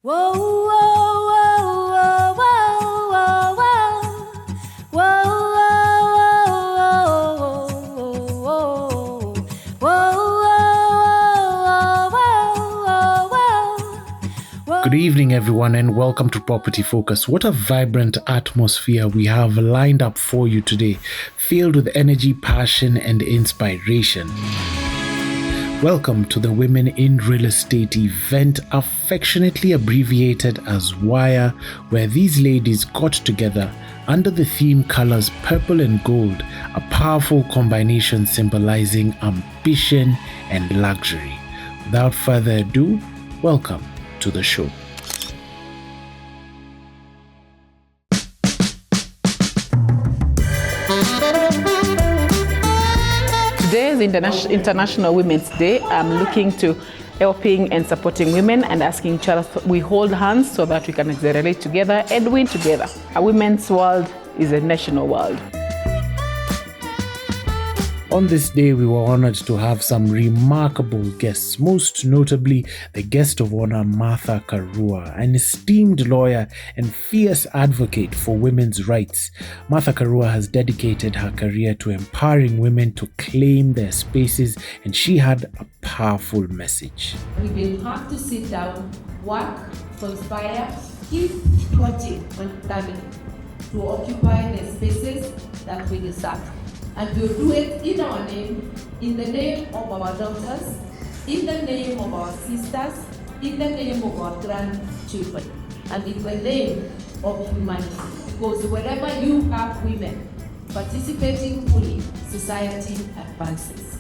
Whoa, whoa, whoa, whoa, whoa, whoa, whoa, whoa. Good evening, everyone, and welcome to Property Focus. What a vibrant atmosphere we have lined up for you today, filled with energy, passion, and inspiration. Welcome to the Women in Real Estate event, affectionately abbreviated as WIRE, where these ladies got together under the theme colors purple and gold, a powerful combination symbolizing ambition and luxury. Without further ado, welcome to the show. Today is International Women's Day. I'm looking to helping and supporting women and asking each other, we hold hands so that we can accelerate together and win together. A women's world is a national world. On this day, we were honored to have some remarkable guests, most notably the guest of honor, Martha Karua, an esteemed lawyer and fierce advocate for women's rights. Martha Karua has dedicated her career to empowering women to claim their spaces, and she had a powerful message. We will have to sit down, work, conspire, keep plotting and planning to occupy the spaces that we deserve. And we'll do it in our name, in the name of our daughters, in the name of our sisters, in the name of our grandchildren, and in the name of humanity. Because wherever you have women participating fully, society advances.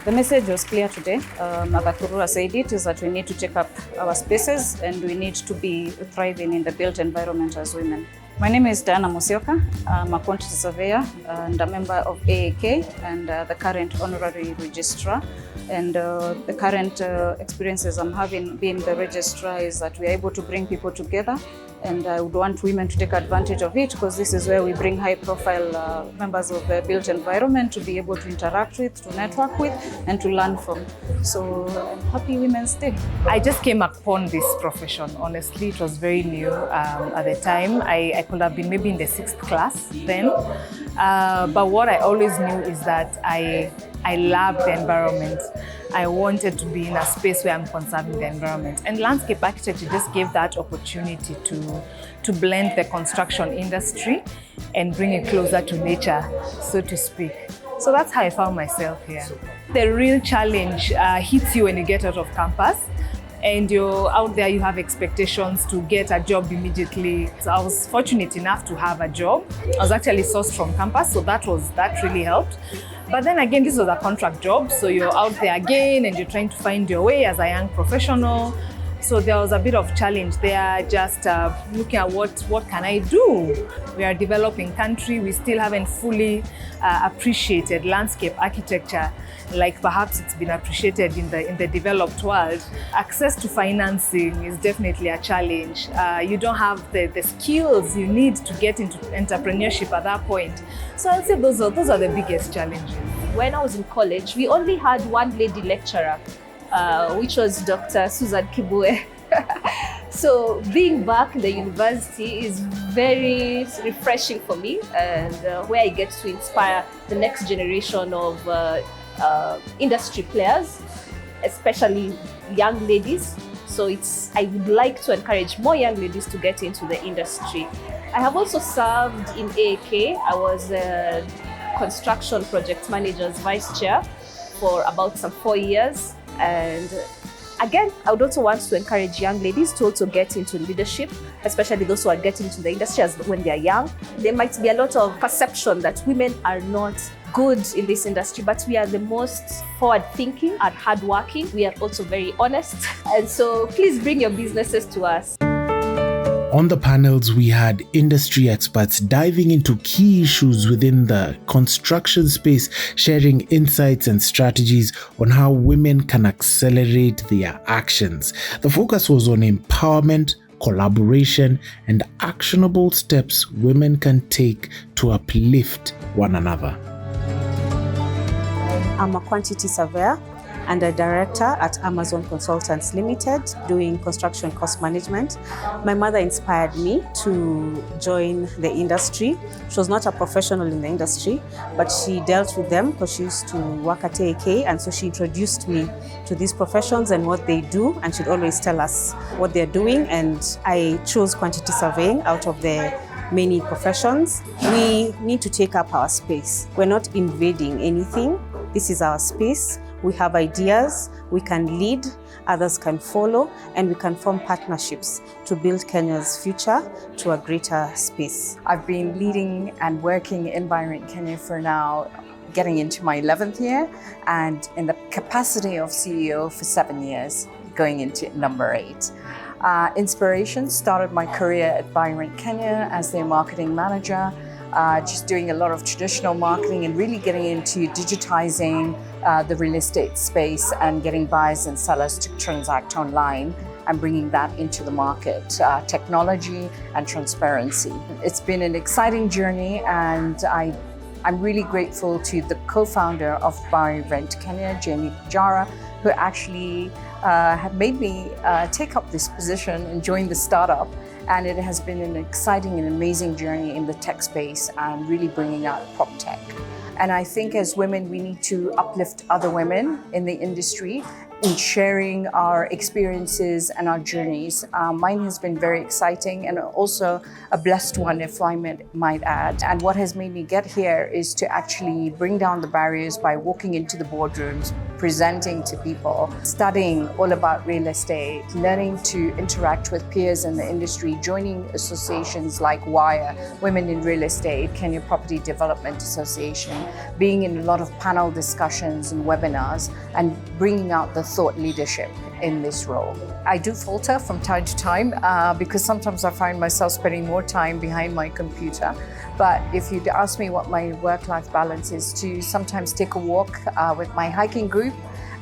The message was clear today. Martha Karua said it, is that we need to take up our spaces and we need to be thriving in the built environment as women. My name is Diana Musioka. I'm a quantity surveyor and a member of AAK and the current honorary registrar. And the current experiences I'm having being the registrar is that we're able to bring people together, and I would want women to take advantage of it because this is where we bring high-profile members of the built environment to be able to interact with, to network with, and to learn from. So happy Women's Day. I just came upon this profession. Honestly, it was very new at the time. I could have been maybe in the 6th class then. But what I always knew is that I love the environment. I wanted to be in a space where I'm conserving the environment. And landscape architecture just gave that opportunity to blend the construction industry and bring it closer to nature, so to speak. So that's how I found myself here. The real challenge hits you when you get out of campus and you're out there, you have expectations to get a job immediately. So I was fortunate enough to have a job. I was actually sourced from campus, so that really helped. But then again, this was a contract job, so you're out there again and you're trying to find your way as a young professional. So there was a bit of challenge there, just looking at what can I do? We are a developing country, we still haven't fully appreciated landscape architecture like perhaps it's been appreciated in the developed world. Access to financing is definitely a challenge. You don't have the skills you need to get into entrepreneurship at that point. So I'll say those are the biggest challenges. When I was in college, we only had one lady lecturer, which was Dr. Susan Kibue. So being back in the university is very refreshing for me, and where I get to inspire the next generation of industry players, especially young ladies. So I would like to encourage more young ladies to get into the industry. I have also served in AAK. I was a construction project manager's vice chair for about 4 years. And again, I would also want to encourage young ladies to also get into leadership, especially those who are getting into the industry when they're young. There might be a lot of perception that women are not good in this industry, but we are the most forward-thinking and hardworking. We are also very honest. And so please bring your businesses to us. On the panels, we had industry experts diving into key issues within the construction space, sharing insights and strategies on how women can accelerate their actions. The focus was on empowerment, collaboration, and actionable steps women can take to uplift one another. I'm a quantity surveyor. and a director at Amazon Consultants Limited doing construction cost management. My mother inspired me to join the industry. She was not a professional in the industry, but she dealt with them because she used to work at AAK, and so she introduced me to these professions and what they do, and she'd always tell us what they're doing, and I chose quantity surveying out of the many professions. We need to take up our space. We're not invading anything. This is our space. We have ideas, we can lead, others can follow, and we can form partnerships to build Kenya's future to a greater space. I've been leading and working in Byron Kenya for now getting into my 11th year, and in the capacity of CEO for 7 years, going into number 8. Inspiration started my career at Byron Kenya as their marketing manager, just doing a lot of traditional marketing and really getting into digitizing the real estate space and getting buyers and sellers to transact online and bringing that into the market, technology and transparency. It's been an exciting journey, and I'm really grateful to the co-founder of Byron Kenya, Jamie Pajara, who actually have made me take up this position and join the startup. And it has been an exciting and amazing journey in the tech space and really bringing out prop tech. And I think as women, we need to uplift other women in the industry in sharing our experiences and our journeys. Mine has been very exciting and also a blessed one, if I might add. And what has made me get here is to actually bring down the barriers by walking into the boardrooms, presenting to people, studying all about real estate, learning to interact with peers in the industry, joining associations like WIRE, Women in Real Estate, Kenya Property Development Association, being in a lot of panel discussions and webinars, and bringing out the thought leadership in this role. I do falter from time to time because sometimes I find myself spending more time behind my computer. But if you'd ask me what my work-life balance is, to sometimes take a walk with my hiking group,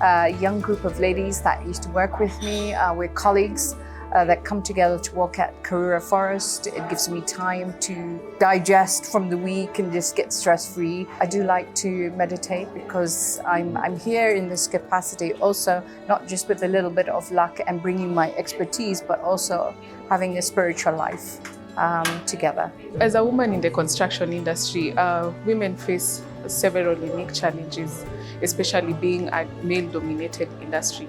a young group of ladies that used to work with me, we're colleagues that come together to walk at Karura Forest. It gives me time to digest from the week and just get stress-free. I do like to meditate because I'm here in this capacity also, not just with a little bit of luck and bringing my expertise, but also having a spiritual life together. As a woman in the construction industry, women face several unique challenges, especially being a male-dominated industry.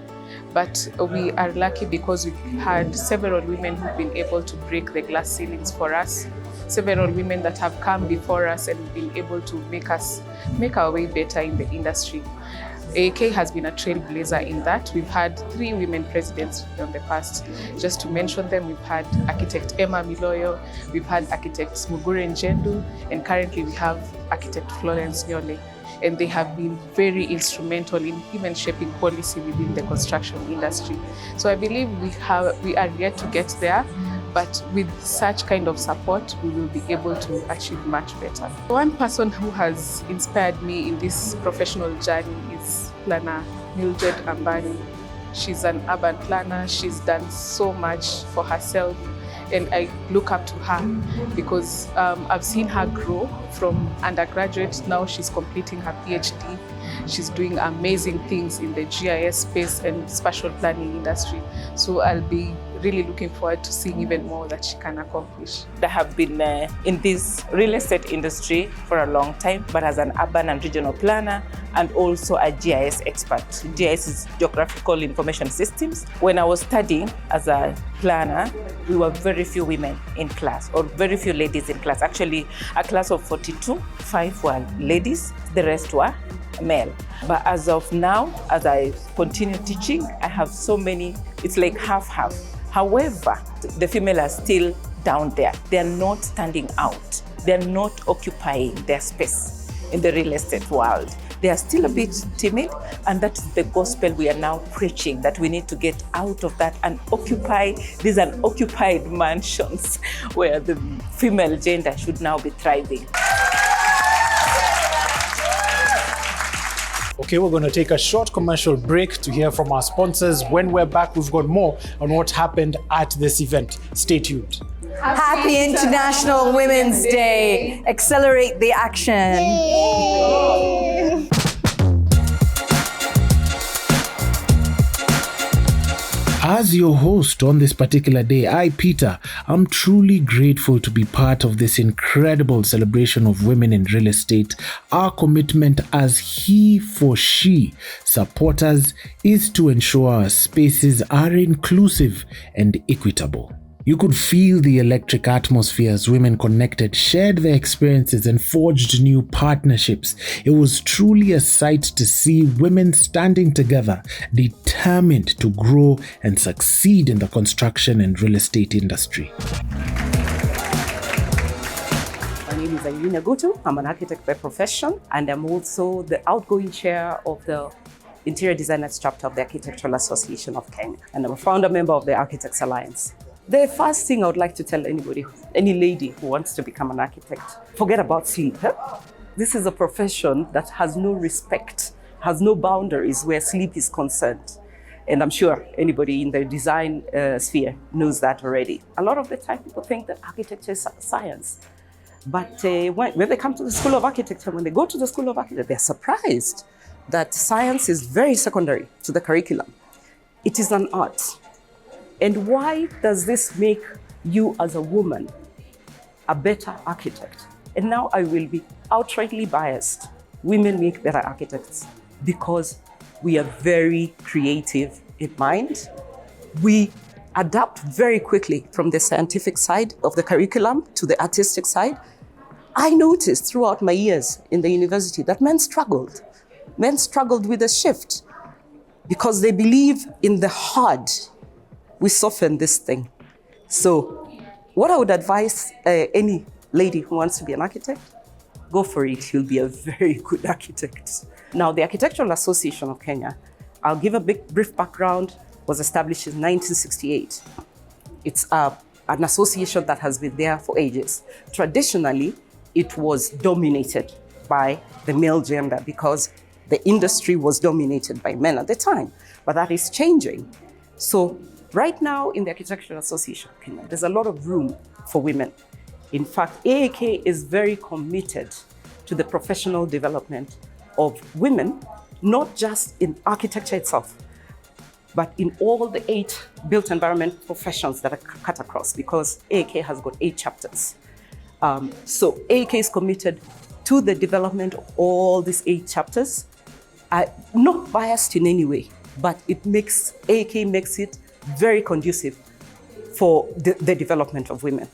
But we are lucky because we've had several women who've been able to break the glass ceilings for us, several women that have come before us and been able to make our way better in the industry. AAK has been a trailblazer in that. We've had 3 women presidents in the past. Just to mention them, we've had architect Emma Miloyo, we've had architect Mugure Njendu, and currently we have architect Florence Nyole. And they have been very instrumental in even shaping policy within the construction industry. So I believe we are yet to get there, but with such kind of support, we will be able to achieve much better. One person who has inspired me in this professional journey is planner Mildred Ambani. She's an urban planner. She's done so much for herself, and I look up to her because I've seen her grow from undergraduate. Now she's completing her PhD. She's doing amazing things in the GIS space and spatial planning industry. So I'll be really looking forward to seeing even more that she can accomplish. I have been in this real estate industry for a long time, but as an urban and regional planner and also a GIS expert. GIS is Geographical Information Systems. When I was studying as a planner, we were very few women in class, or very few ladies in class. Actually, a class of 42, 5 were ladies, the rest were male. But as of now, as I continue teaching, I have so many, it's like half-half. However, the female are still down there. They are not standing out. They are not occupying their space in the real estate world. They are still a bit timid, and that's the gospel we are now preaching, that we need to get out of that and occupy these unoccupied mansions where the female gender should now be thriving. Okay, we're going to take a short commercial break to hear from our sponsors. When we're back, we've got more on what happened at this event. Stay tuned. Happy International Women's Day. Accelerate the action. Yay. As your host on this particular day, I, Peter, am truly grateful to be part of this incredible celebration of women in real estate. Our commitment as He for She supporters is to ensure our spaces are inclusive and equitable. You could feel the electric atmosphere as women connected, shared their experiences, and forged new partnerships. It was truly a sight to see women standing together, determined to grow and succeed in the construction and real estate industry. My name is Irene Gutu. I'm an architect by profession, and I'm also the outgoing chair of the Interior Designers chapter of the Architectural Association of Kenya, and I'm a founder member of the Architects Alliance. The first thing I would like to tell anybody, any lady who wants to become an architect, forget about sleep. This is a profession that has no respect, has no boundaries where sleep is concerned. And I'm sure anybody in the design sphere knows that already. A lot of the time people think that architecture is science. But when they come to the School of Architecture, when they go to the School of Architecture, they're surprised that science is very secondary to the curriculum. It is an art. And why does this make you as a woman a better architect? And now I will be outrightly biased. Women make better architects because we are very creative in mind. We adapt very quickly from the scientific side of the curriculum to the artistic side. I noticed throughout my years in the university that men struggled. Men struggled with the shift because they believe in the hard. We soften this thing. So what I would advise any lady who wants to be an architect, go for it. You'll be a very good architect. Now, the Architectural Association of Kenya, I'll give a brief background, was established in 1968. It's an association that has been there for ages. Traditionally, it was dominated by the male gender because the industry was dominated by men at the time, but that is changing. So right now in the Architectural Association of Kenya, there's a lot of room for women. In fact, AAK is very committed to the professional development of women, not just in architecture itself, but in all the 8 built environment professions that are cut across, because AAK has got 8 chapters. So AAK is committed to the development of all these 8 chapters. Not biased in any way, but AAK makes it very conducive for the development of women.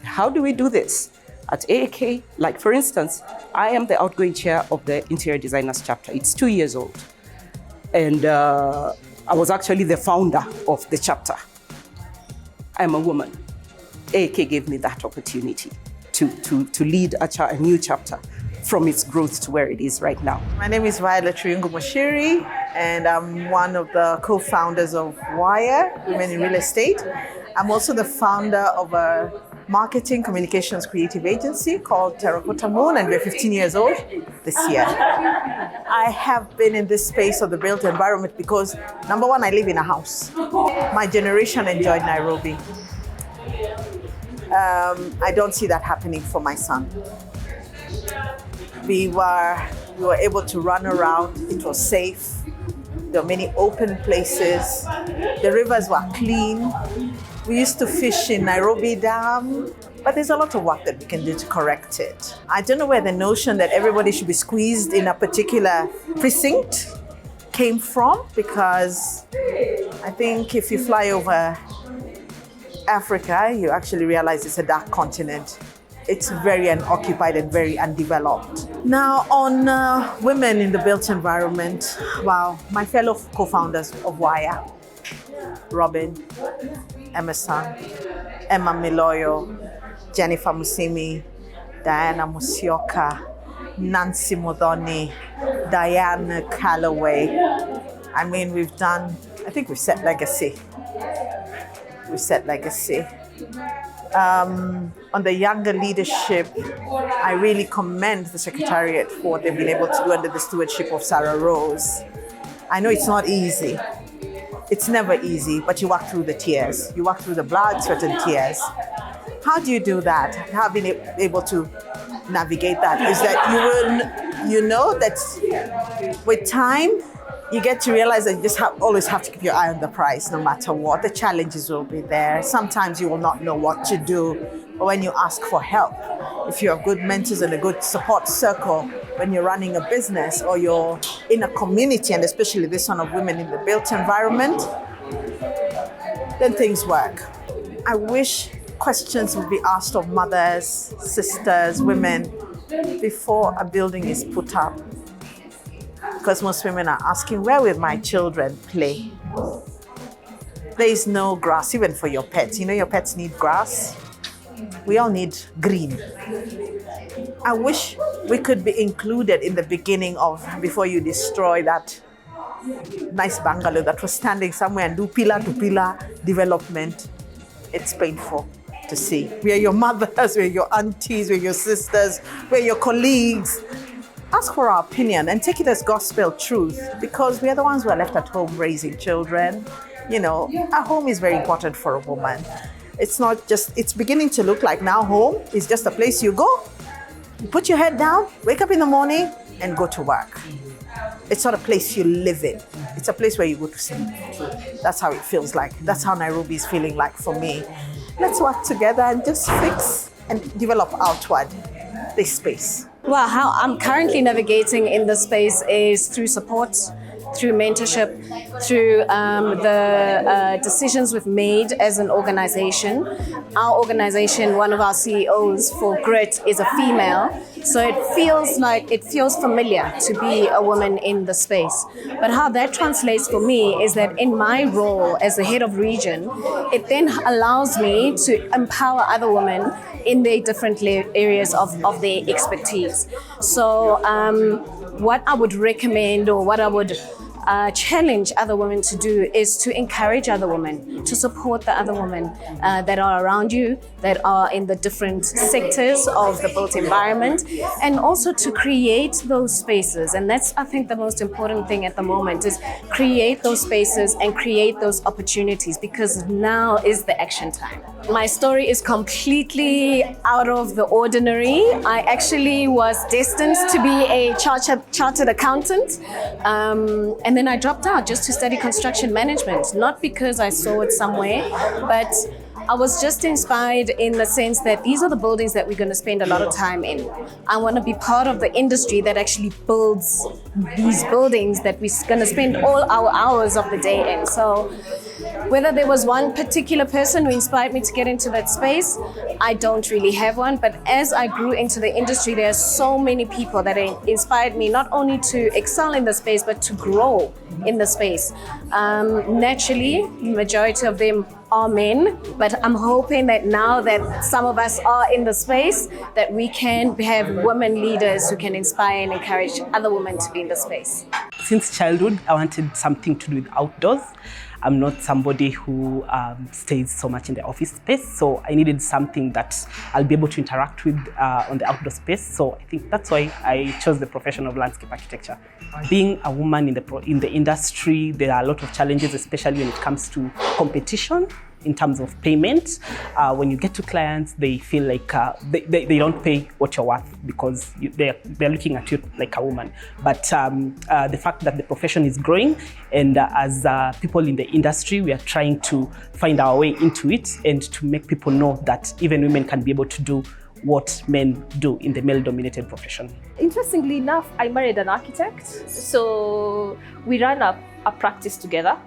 How do we do this? At AAK, like for instance, I am the outgoing chair of the Interior Designers chapter. It's 2 years old. And I was actually the founder of the chapter. I'm a woman. AAK gave me that opportunity to lead a new chapter from its growth to where it is right now. My name is Violet Triungu Moshiri, and I'm one of the co-founders of WIRE, Women in Real Estate. I'm also the founder of a marketing communications creative agency called Terracotta Moon, and we're 15 years old this year. I have been in this space of the built environment because, number one, I live in a house. My generation enjoyed Nairobi. I don't see that happening for my son. We were able to run around. It was safe. There were many open places. The rivers were clean. We used to fish in Nairobi Dam, but there's a lot of work that we can do to correct it. I don't know where the notion that everybody should be squeezed in a particular precinct came from, because I think if you fly over Africa, you actually realize it's a dark continent. It's very unoccupied and very undeveloped. Now, on women in the built environment, wow, my fellow co-founders of WIRE, Robin, Emerson, Emma Miloyo, Jennifer Musimi, Diana Musioka, Nancy Modoni, Diane Calloway. I mean, we've set legacy. We've set legacy. On the younger leadership, I really commend the Secretariat for what they've been able to do under the stewardship of Sarah Rose. I know it's not easy. It's never easy, but you walk through the tears. You walk through the blood, sweat, and tears. How do you do that? How have you been able to navigate that? Is that you know that with time, you get to realize that you just always have to keep your eye on the prize no matter what. The challenges will be there. Sometimes you will not know what to do, but when you ask for help, if you have good mentors and a good support circle, when you're running a business or you're in a community, and especially this one of women in the built environment, then things work. I wish questions would be asked of mothers, sisters, women before a building is put up. Because most women are asking, where will my children play? There is no grass, even for your pets. You know your pets need grass? We all need green. I wish we could be included in the beginning of, before you destroy that nice bungalow that was standing somewhere and do pillar to pillar development. It's painful to see. We are your mothers, we're your aunties, we're your sisters, we're your colleagues. Ask for our opinion and take it as gospel truth, because we are the ones who are left at home raising children. You know, a home is very important for a woman. It's not just, it's beginning to look like now home is just a place you go, you put your head down, wake up in the morning and go to work. It's not a place you live in. It's a place where you go to sleep. That's how it feels like. That's how Nairobi is feeling like for me. Let's work together and just fix and develop outward this space. Well, how I'm currently navigating in this space is through support, through mentorship, through the decisions we've made as an organization. Our organization, one of our CEOs for Grit is a female, so it feels familiar to be a woman in the space. But how that translates for me is that in my role as the head of region, it then allows me to empower other women in their different areas of their expertise. So what I would recommend, or what I would challenge other women to do, is to encourage other women, to support the other women that are around you, that are in the different sectors of the built environment, and also to create those spaces. And that's, I think, the most important thing at the moment, is create those spaces and create those opportunities, because now is the action time. My story is completely out of the ordinary. I actually was destined to be a chartered accountant, and then I dropped out just to study construction management, not because I saw it somewhere, but I was just inspired in the sense that these are the buildings that we're going to spend a lot of time in. I want to be part of the industry that actually builds these buildings that we're going to spend all our hours of the day in. So whether there was one particular person who inspired me to get into that space, I don't really have one. But as I grew into the industry, there are so many people that inspired me not only to excel in the space, but to grow in the space. Naturally, majority of them are men, but I'm hoping that now that some of us are in the space, that we can have women leaders who can inspire and encourage other women to be in the space. Since childhood, I wanted something to do with outdoors. I'm not somebody who stays so much in the office space, so I needed something that I'll be able to interact with on the outdoor space. So I think that's why I chose the profession of landscape architecture. Being a woman in the industry, there are a lot of challenges, especially when it comes to competition in terms of payment. When you get to clients, they feel like they don't pay what you're worth, because they're looking at you like a woman. But the fact that the profession is growing, and as people in the industry, we are trying to find our way into it and to make people know that even women can be able to do what men do in the male-dominated profession. Interestingly enough, I married an architect, so we ran a practice together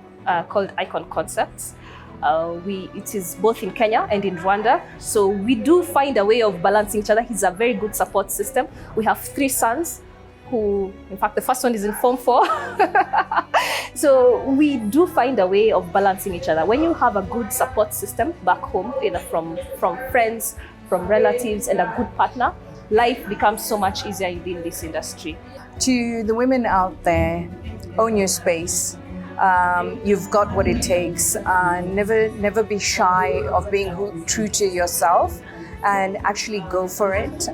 called Icon Concepts. It is both in Kenya and in Rwanda, so we do find a way of balancing each other. He's a very good support system. We have 3 sons who, in fact, the first one is in Form 4. So we do find a way of balancing each other. When you have a good support system back home, either from friends, from relatives, and a good partner, life becomes so much easier in this industry. To the women out there, own your space. You've got what it takes. Never be shy of being true to yourself, and actually go for it.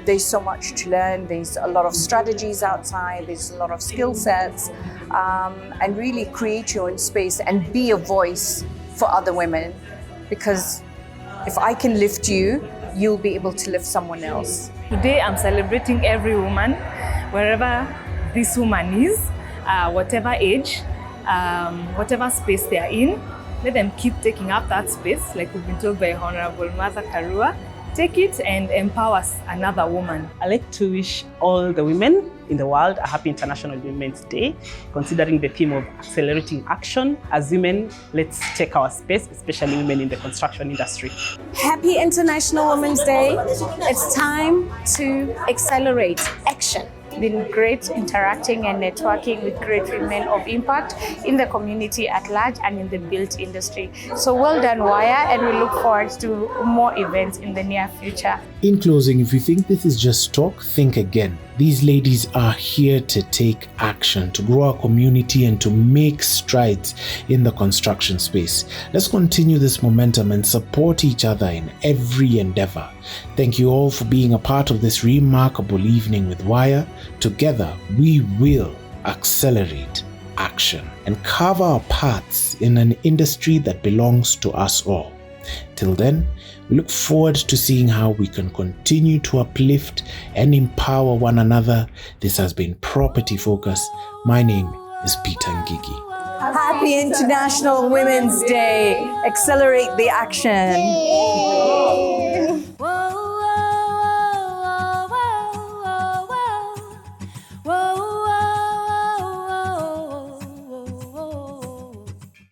There's so much to learn. There's a lot of strategies outside. There's a lot of skill sets, and really create your own space and be a voice for other women. Because if I can lift you, you'll be able to lift someone else. Today I'm celebrating every woman, wherever this woman is. whatever age, whatever space they are in. Let them keep taking up that space, like we've been told by Honorable Martha Karua. Take it and empower another woman. I'd like to wish all the women in the world a happy International Women's Day, considering the theme of accelerating action. As women, let's take our space, especially women in the construction industry. Happy International Women's Day. It's time to accelerate action. Been great interacting and networking with great women of impact in the community at large and in the built industry. So well done, Wire, and we look forward to more events in the near future. In closing, if you think this is just talk, think again. These ladies are here to take action, to grow our community and to make strides in the construction space. Let's continue this momentum and support each other in every endeavor. Thank you all for being a part of this remarkable evening with Wire. Together, we will accelerate action and carve our paths in an industry that belongs to us all. Till then, we look forward to seeing how we can continue to uplift and empower one another. This has been Property Focus. My name is Peter Ngigi. Happy International Women's Day. Accelerate the action.